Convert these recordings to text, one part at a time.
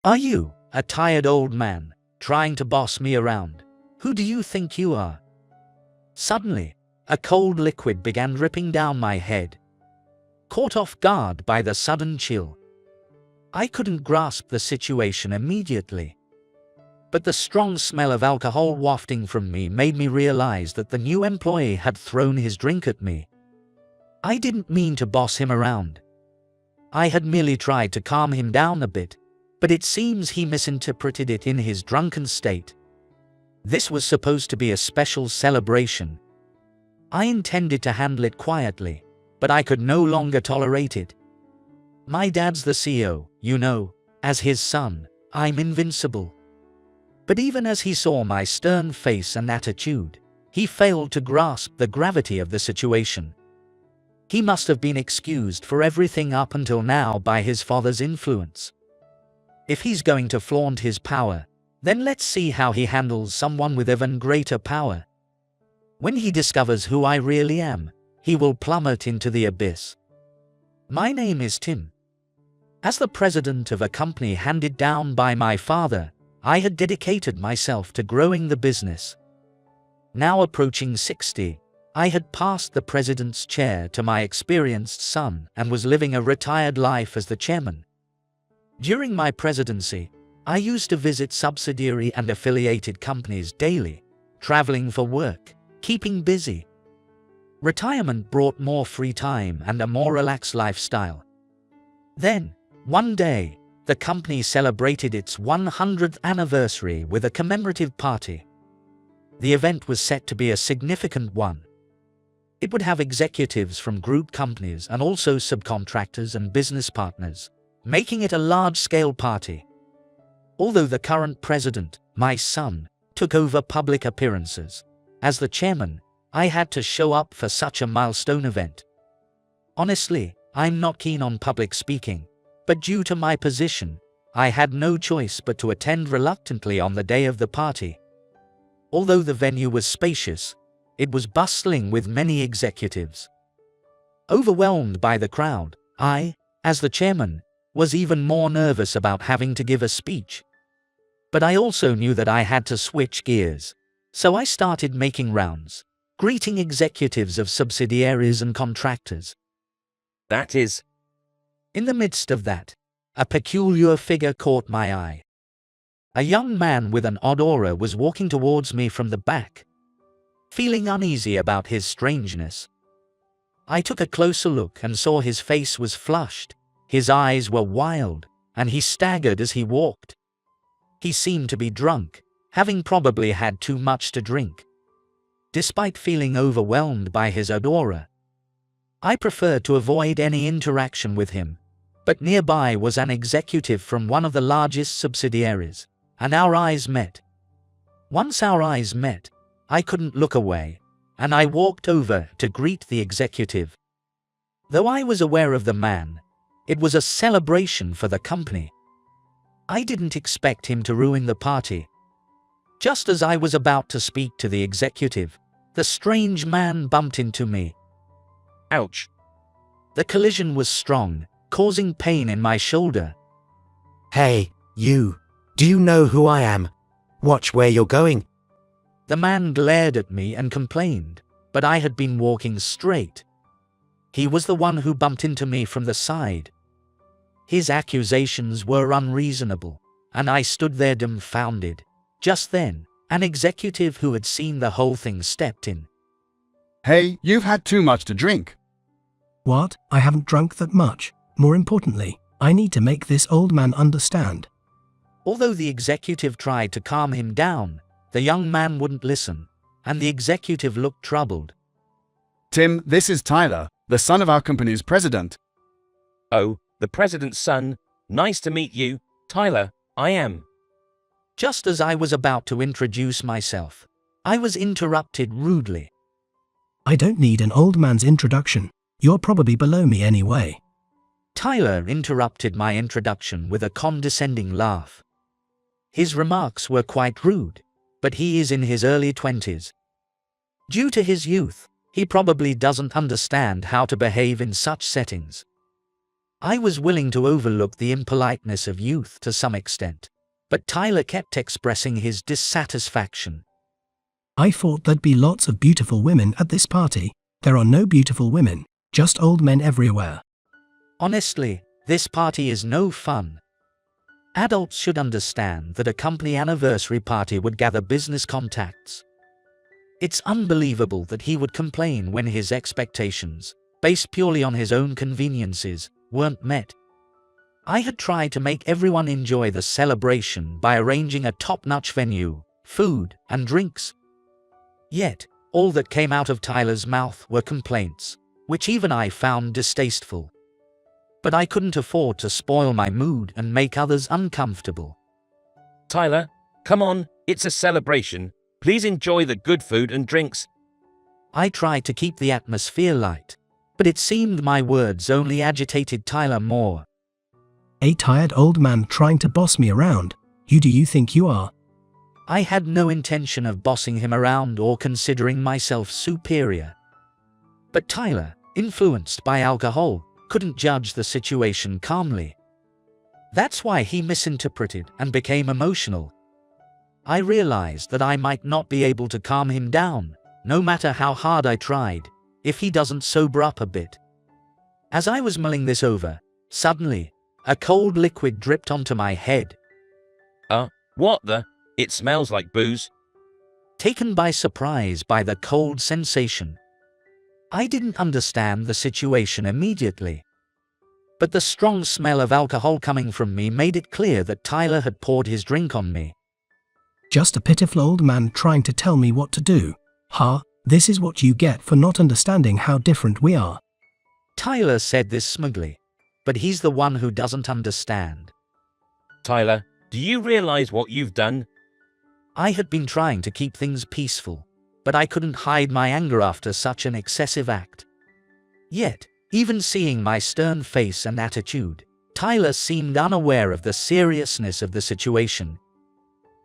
Are you, a tired old man, trying to boss me around? Who do you think you are? Suddenly, a cold liquid began dripping down my head. Caught off guard by the sudden chill, I couldn't grasp the situation immediately. But the strong smell of alcohol wafting from me made me realize that the new employee had thrown his drink at me. I didn't mean to boss him around. I had merely tried to calm him down a bit, but it seems he misinterpreted it in his drunken state. This was supposed to be a special celebration. I intended to handle it quietly, but I could no longer tolerate it. My dad's the CEO, you know. As his son, I'm invincible. But even as he saw my stern face and attitude, he failed to grasp the gravity of the situation. He must have been excused for everything up until now by his father's influence. If he's going to flaunt his power, then let's see how he handles someone with even greater power. When he discovers who I really am, he will plummet into the abyss. My name is Tim. As the president of a company handed down by my father, I had dedicated myself to growing the business. Now approaching 60, I had passed the president's chair to my experienced son and was living a retired life as the chairman. During my presidency, I used to visit subsidiary and affiliated companies daily, traveling for work, keeping busy. Retirement brought more free time and a more relaxed lifestyle. Then, one day, the company celebrated its 100th anniversary with a commemorative party. The event was set to be a significant one. It would have executives from group companies and also subcontractors and business partners, making it a large-scale party. Although the current president, my son, took over public appearances, as the chairman, I had to show up for such a milestone event. Honestly, I'm not keen on public speaking, but due to my position, I had no choice but to attend reluctantly on the day of the party. Although the venue was spacious, it was bustling with many executives. Overwhelmed by the crowd, I, as the chairman, was even more nervous about having to give a speech. But I also knew that I had to switch gears, so I started making rounds, greeting executives of subsidiaries and contractors. That is. In the midst of that, a peculiar figure caught my eye. A young man with an odd aura was walking towards me from the back. Feeling uneasy about his strangeness, I took a closer look and saw his face was flushed, his eyes were wild, and he staggered as he walked. He seemed to be drunk, having probably had too much to drink. Despite feeling overwhelmed by his odd aura, I preferred to avoid any interaction with him, but nearby was an executive from one of the largest subsidiaries, and our eyes met. Once our eyes met, I couldn't look away, and I walked over to greet the executive. Though I was aware of the man, it was a celebration for the company. I didn't expect him to ruin the party. Just as I was about to speak to the executive, the strange man bumped into me. Ouch. The collision was strong, causing pain in my shoulder. Hey, you. Do you know who I am? Watch where you're going. The man glared at me and complained, but I had been walking straight. He was the one who bumped into me from the side. His accusations were unreasonable, and I stood there dumbfounded. Just then, an executive who had seen the whole thing stepped in. Hey, you've had too much to drink. What? I haven't drunk that much. More importantly, I need to make this old man understand. Although the executive tried to calm him down, the young man wouldn't listen, and the executive looked troubled. Tim, this is Tyler, the son of our company's president. Oh, the president's son. Nice to meet you, Tyler. I am. Just as I was about to introduce myself, I was interrupted rudely. I don't need an old man's introduction. You're probably below me anyway. Tyler interrupted my introduction with a condescending laugh. His remarks were quite rude, but he is in his early 20s. Due to his youth, he probably doesn't understand how to behave in such settings. I was willing to overlook the impoliteness of youth to some extent, but Tyler kept expressing his dissatisfaction. I thought there'd be lots of beautiful women at this party. There are no beautiful women, just old men everywhere. Honestly, this party is no fun. Adults should understand that a company anniversary party would gather business contacts. It's unbelievable that he would complain when his expectations, based purely on his own conveniences, weren't met. I had tried to make everyone enjoy the celebration by arranging a top-notch venue, food, and drinks. Yet, all that came out of Tyler's mouth were complaints, which even I found distasteful. But I couldn't afford to spoil my mood and make others uncomfortable. Tyler, come on, it's a celebration. Please enjoy the good food and drinks. I tried to keep the atmosphere light, but it seemed my words only agitated Tyler more. A tired old man trying to boss me around. Who do you think you are? I had no intention of bossing him around or considering myself superior. But Tyler, influenced by alcohol, couldn't judge the situation calmly. That's why he misinterpreted and became emotional. I realized that I might not be able to calm him down, no matter how hard I tried, if he doesn't sober up a bit. As I was mulling this over, suddenly, a cold liquid dripped onto my head. What the? It smells like booze. Taken by surprise by the cold sensation, I didn't understand the situation immediately. But the strong smell of alcohol coming from me made it clear that Tyler had poured his drink on me. Just a pitiful old man trying to tell me what to do. This is what you get for not understanding how different we are. Tyler said this smugly, but he's the one who doesn't understand. Tyler, do you realize what you've done? I had been trying to keep things peaceful, but I couldn't hide my anger after such an excessive act. Yet, even seeing my stern face and attitude, Tyler seemed unaware of the seriousness of the situation.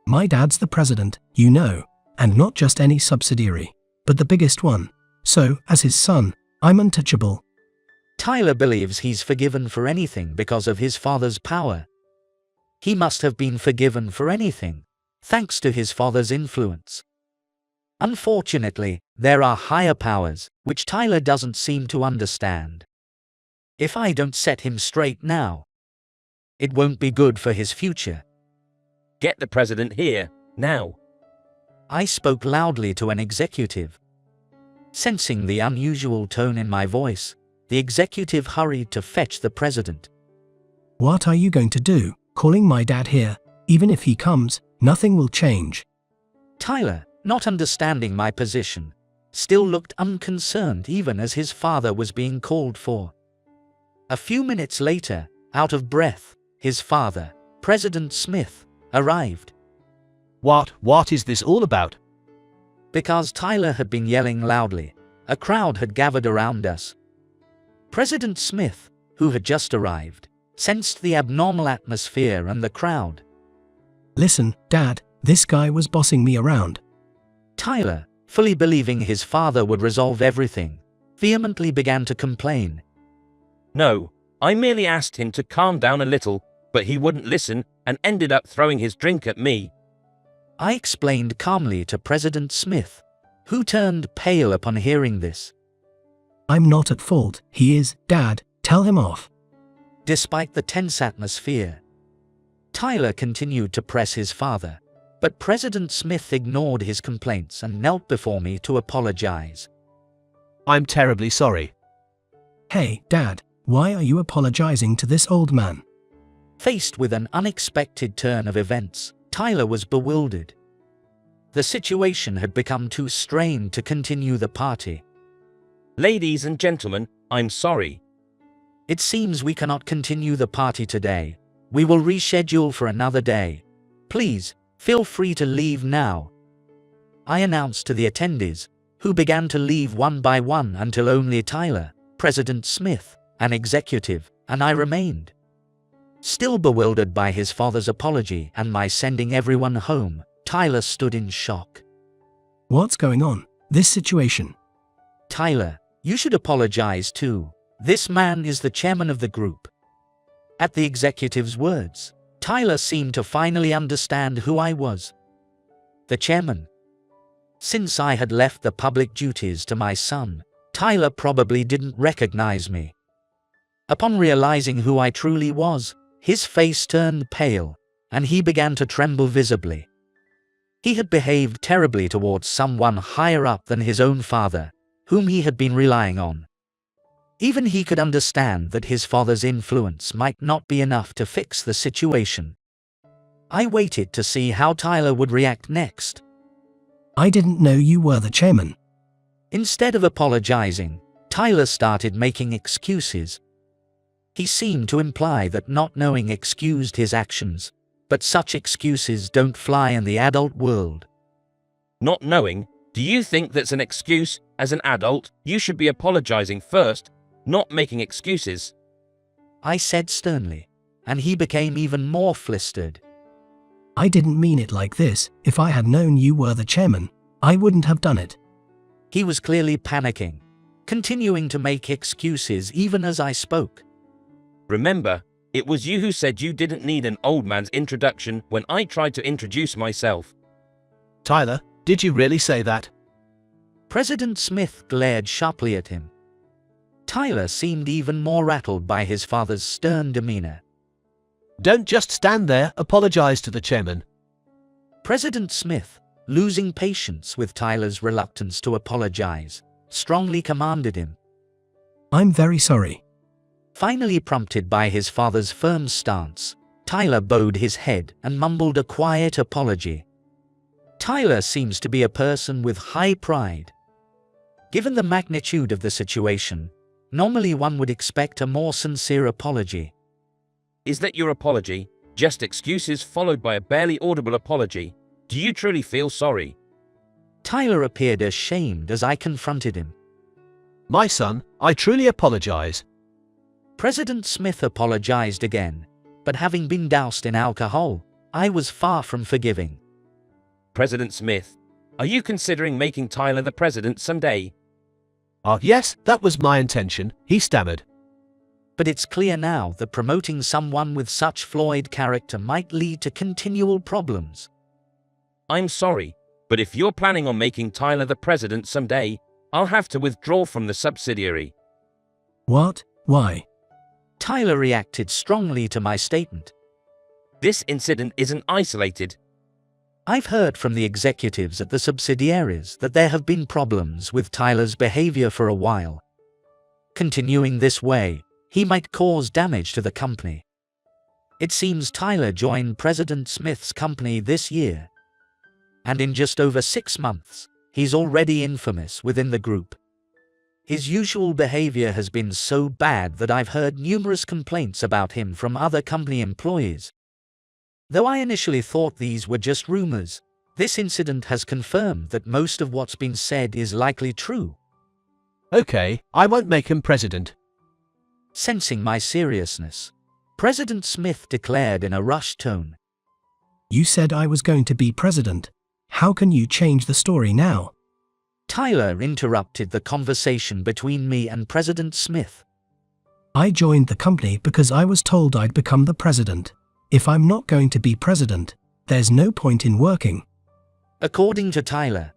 My dad's the president, you know, and not just any subsidiary, but the biggest one. So, as his son, I'm untouchable. Tyler believes he's forgiven for anything because of his father's power. He must have been forgiven for anything, thanks to his father's influence. Unfortunately, there are higher powers, which Tyler doesn't seem to understand. If I don't set him straight now, it won't be good for his future. Get the president here, now. I spoke loudly to an executive. Sensing the unusual tone in my voice, the executive hurried to fetch the president. What are you going to do, calling my dad here? Even if he comes, nothing will change. Tyler, not understanding my position, still looked unconcerned even as his father was being called for. A few minutes later, out of breath, his father, President Smith, arrived. What is this all about? Because Tyler had been yelling loudly, a crowd had gathered around us. President Smith, who had just arrived, sensed the abnormal atmosphere and the crowd. Listen, Dad, this guy was bossing me around. Tyler, fully believing his father would resolve everything, vehemently began to complain. No, I merely asked him to calm down a little, but he wouldn't listen and ended up throwing his drink at me. I explained calmly to President Smith, who turned pale upon hearing this. I'm not at fault, he is, Dad, tell him off. Despite the tense atmosphere, Tyler continued to press his father, but President Smith ignored his complaints and knelt before me to apologize. I'm terribly sorry. Hey, Dad, why are you apologizing to this old man? Faced with an unexpected turn of events, Tyler was bewildered. The situation had become too strained to continue the party. Ladies and gentlemen, I'm sorry. It seems we cannot continue the party today. We will reschedule for another day. Please, feel free to leave now. I announced to the attendees, who began to leave one by one until only Tyler, President Smith, an executive, and I remained. Still bewildered by his father's apology and my sending everyone home, Tyler stood in shock. What's going on? This situation. Tyler, you should apologize too. This man is the chairman of the group. At the executive's words, Tyler seemed to finally understand who I was. The chairman. Since I had left the public duties to my son, Tyler probably didn't recognize me. Upon realizing who I truly was, his face turned pale, and he began to tremble visibly. He had behaved terribly towards someone higher up than his own father, whom he had been relying on. Even he could understand that his father's influence might not be enough to fix the situation. I waited to see how Tyler would react next. I didn't know you were the chairman. Instead of apologizing, Tyler started making excuses. He seemed to imply that not knowing excused his actions, but such excuses don't fly in the adult world. Not knowing? Do you think that's an excuse? As an adult, you should be apologizing first, not making excuses. I said sternly, and he became even more flustered. I didn't mean it like this. If I had known you were the chairman, I wouldn't have done it. He was clearly panicking, continuing to make excuses even as I spoke. Remember, it was you who said you didn't need an old man's introduction when I tried to introduce myself. Tyler, did you really say that? President Smith glared sharply at him. Tyler seemed even more rattled by his father's stern demeanor. Don't just stand there, apologize to the chairman. President Smith, losing patience with Tyler's reluctance to apologize, strongly commanded him. I'm very sorry. Finally prompted by his father's firm stance, Tyler bowed his head and mumbled a quiet apology. Tyler seems to be a person with high pride. Given the magnitude of the situation, normally one would expect a more sincere apology. Is that your apology? Just excuses followed by a barely audible apology? Do you truly feel sorry? Tyler appeared ashamed as I confronted him. My son, I truly apologize. President Smith apologized again, but having been doused in alcohol, I was far from forgiving. President Smith, are you considering making Tyler the president someday? Yes, that was my intention, he stammered. But it's clear now that promoting someone with such flawed character might lead to continual problems. I'm sorry, but if you're planning on making Tyler the president someday, I'll have to withdraw from the subsidiary. What? Why? Tyler reacted strongly to my statement. This incident isn't isolated. I've heard from the executives at the subsidiaries that there have been problems with Tyler's behavior for a while. Continuing this way, he might cause damage to the company. It seems Tyler joined President Smith's company this year. And in just over 6 months, he's already infamous within the group. His usual behavior has been so bad that I've heard numerous complaints about him from other company employees. Though I initially thought these were just rumors, this incident has confirmed that most of what's been said is likely true. Okay, I won't make him president. Sensing my seriousness, President Smith declared in a rushed tone. You said I was going to be president. How can you change the story now? Tyler interrupted the conversation between me and President Smith. I joined the company because I was told I'd become the president. If I'm not going to be president, there's no point in working. According to Tyler,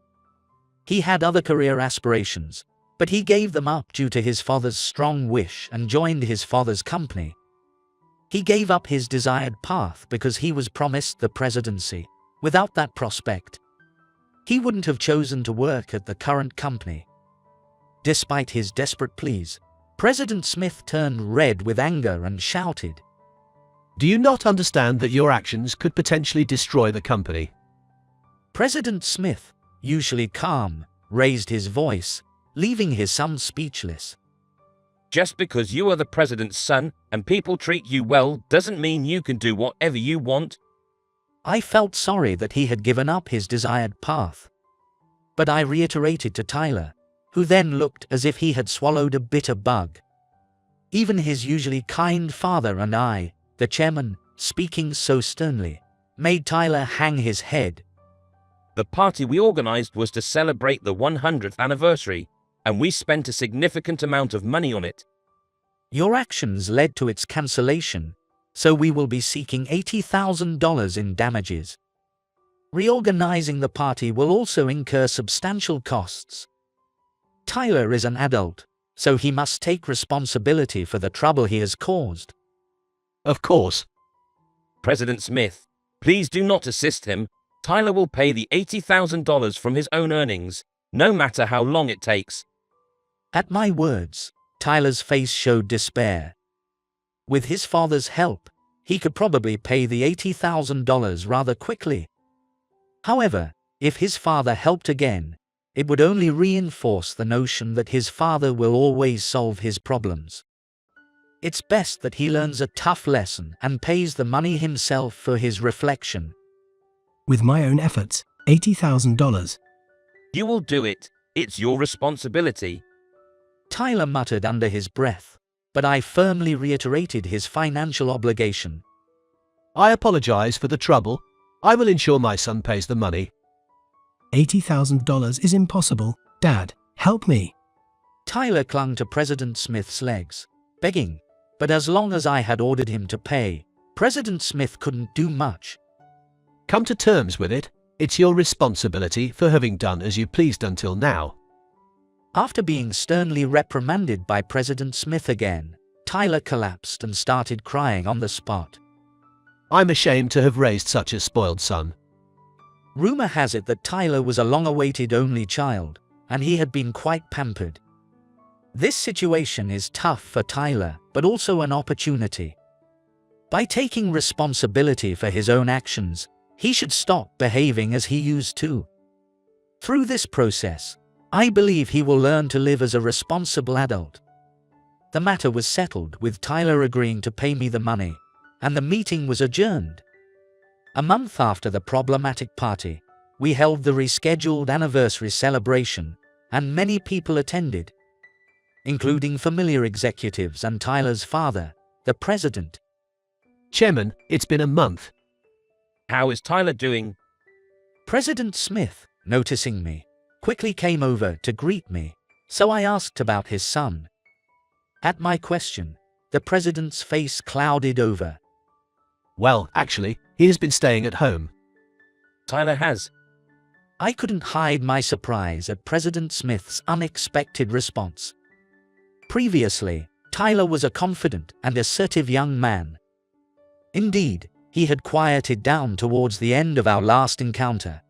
he had other career aspirations, but he gave them up due to his father's strong wish and joined his father's company. He gave up his desired path because he was promised the presidency. Without that prospect, he wouldn't have chosen to work at the current company. Despite his desperate pleas, President Smith turned red with anger and shouted, Do you not understand that your actions could potentially destroy the company? President Smith, usually calm, raised his voice, leaving his son speechless. Just because you are the president's son and people treat you well doesn't mean you can do whatever you want. I felt sorry that he had given up his desired path. But I reiterated to Tyler, who then looked as if he had swallowed a bitter bug. Even his usually kind father and I, the chairman, speaking so sternly, made Tyler hang his head. The party we organized was to celebrate the 100th anniversary, and we spent a significant amount of money on it. Your actions led to its cancellation, so we will be seeking $80,000 in damages. Reorganizing the party will also incur substantial costs. Tyler is an adult, so he must take responsibility for the trouble he has caused. Of course. President Smith, please do not assist him. Tyler will pay the $80,000 from his own earnings, no matter how long it takes. At my words, Tyler's face showed despair. With his father's help, he could probably pay the $80,000 rather quickly. However, if his father helped again, it would only reinforce the notion that his father will always solve his problems. It's best that he learns a tough lesson and pays the money himself for his reflection. With my own efforts, $80,000. You will do it. It's your responsibility. Tyler muttered under his breath, but I firmly reiterated his financial obligation. I apologize for the trouble. I will ensure my son pays the money. $80,000 is impossible. Dad, help me. Tyler clung to President Smith's legs, begging, but as long as I had ordered him to pay, President Smith couldn't do much. Come to terms with it. It's your responsibility for having done as you pleased until now. After being sternly reprimanded by President Smith again, Tyler collapsed and started crying on the spot. I'm ashamed to have raised such a spoiled son. Rumor has it that Tyler was a long-awaited only child, and he had been quite pampered. This situation is tough for Tyler, but also an opportunity. By taking responsibility for his own actions, he should stop behaving as he used to. Through this process, I believe he will learn to live as a responsible adult. The matter was settled with Tyler agreeing to pay me the money, and the meeting was adjourned. A month after the problematic party, we held the rescheduled anniversary celebration, and many people attended, including familiar executives and Tyler's father, the president. Chairman, it's been a month. How is Tyler doing? President Smith, noticing me, quickly came over to greet me, so I asked about his son. At my question, the president's face clouded over. Well, actually, he has been staying at home. Tyler has. I couldn't hide my surprise at President Smith's unexpected response. Previously, Tyler was a confident and assertive young man. Indeed, he had quieted down towards the end of our last encounter.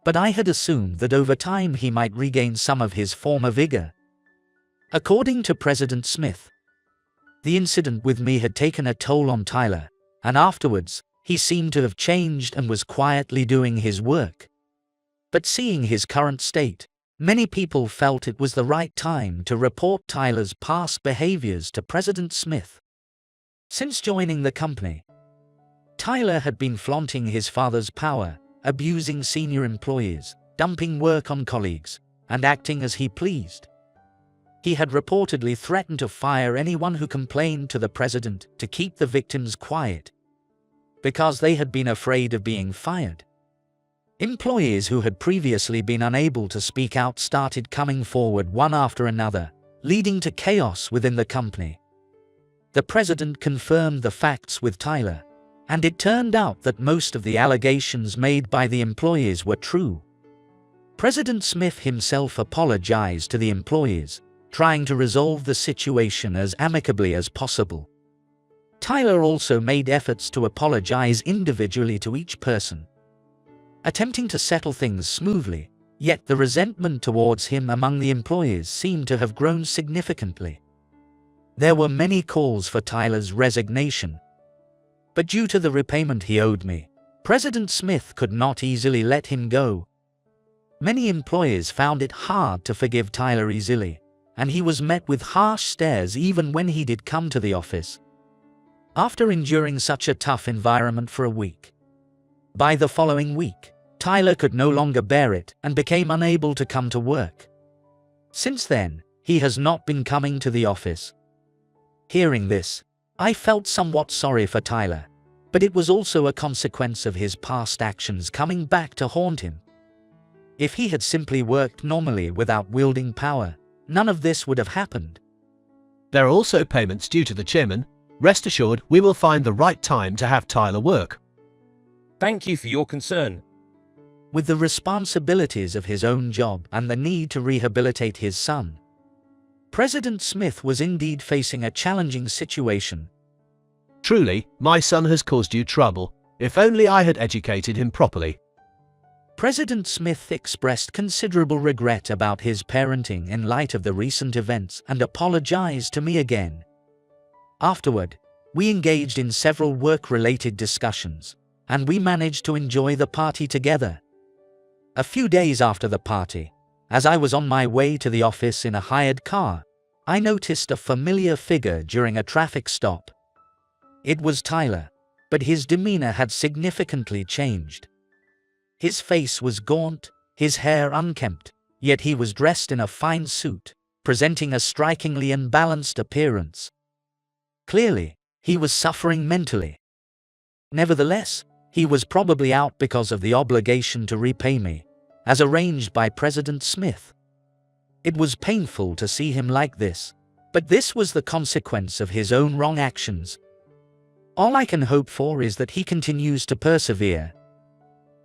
But I had assumed that over time he might regain some of his former vigor. According to President Smith, the incident with me had taken a toll on Tyler, and afterwards, he seemed to have changed and was quietly doing his work. But seeing his current state, many people felt it was the right time to report Tyler's past behaviors to President Smith. Since joining the company, Tyler had been flaunting his father's power, abusing senior employees, dumping work on colleagues, and acting as he pleased. He had reportedly threatened to fire anyone who complained to the president to keep the victims quiet, because they had been afraid of being fired. Employees who had previously been unable to speak out started coming forward one after another, leading to chaos within the company. The president confirmed the facts with Tyler, and it turned out that most of the allegations made by the employees were true. President Smith himself apologized to the employees, trying to resolve the situation as amicably as possible. Tyler also made efforts to apologize individually to each person, attempting to settle things smoothly, yet the resentment towards him among the employees seemed to have grown significantly. There were many calls for Tyler's resignation, but due to the repayment he owed me, President Smith could not easily let him go. Many employees found it hard to forgive Tyler easily, and he was met with harsh stares even when he did come to the office. After enduring such a tough environment for a week, by the following week, Tyler could no longer bear it and became unable to come to work. Since then, he has not been coming to the office. Hearing this, I felt somewhat sorry for Tyler, but it was also a consequence of his past actions coming back to haunt him. If he had simply worked normally without wielding power, none of this would have happened. There are also payments due to the chairman. Rest assured, we will find the right time to have Tyler work. Thank you for your concern. With the responsibilities of his own job and the need to rehabilitate his son, President Smith was indeed facing a challenging situation. Truly, my son has caused you trouble. If only I had educated him properly. President Smith expressed considerable regret about his parenting in light of the recent events and apologized to me again. Afterward, we engaged in several work-related discussions, and we managed to enjoy the party together. A few days after the party, as I was on my way to the office in a hired car, I noticed a familiar figure during a traffic stop. It was Tyler, but his demeanor had significantly changed. His face was gaunt, his hair unkempt, yet he was dressed in a fine suit, presenting a strikingly unbalanced appearance. Clearly, he was suffering mentally. Nevertheless, he was probably out because of the obligation to repay me, as arranged by President Smith. It was painful to see him like this, but this was the consequence of his own wrong actions. All I can hope for is that he continues to persevere.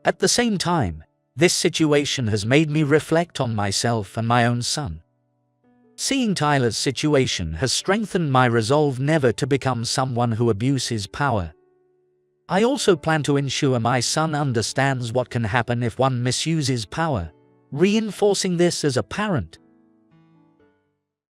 At the same time, this situation has made me reflect on myself and my own son. Seeing Tyler's situation has strengthened my resolve never to become someone who abuses power. I also plan to ensure my son understands what can happen if one misuses power, reinforcing this as a parent.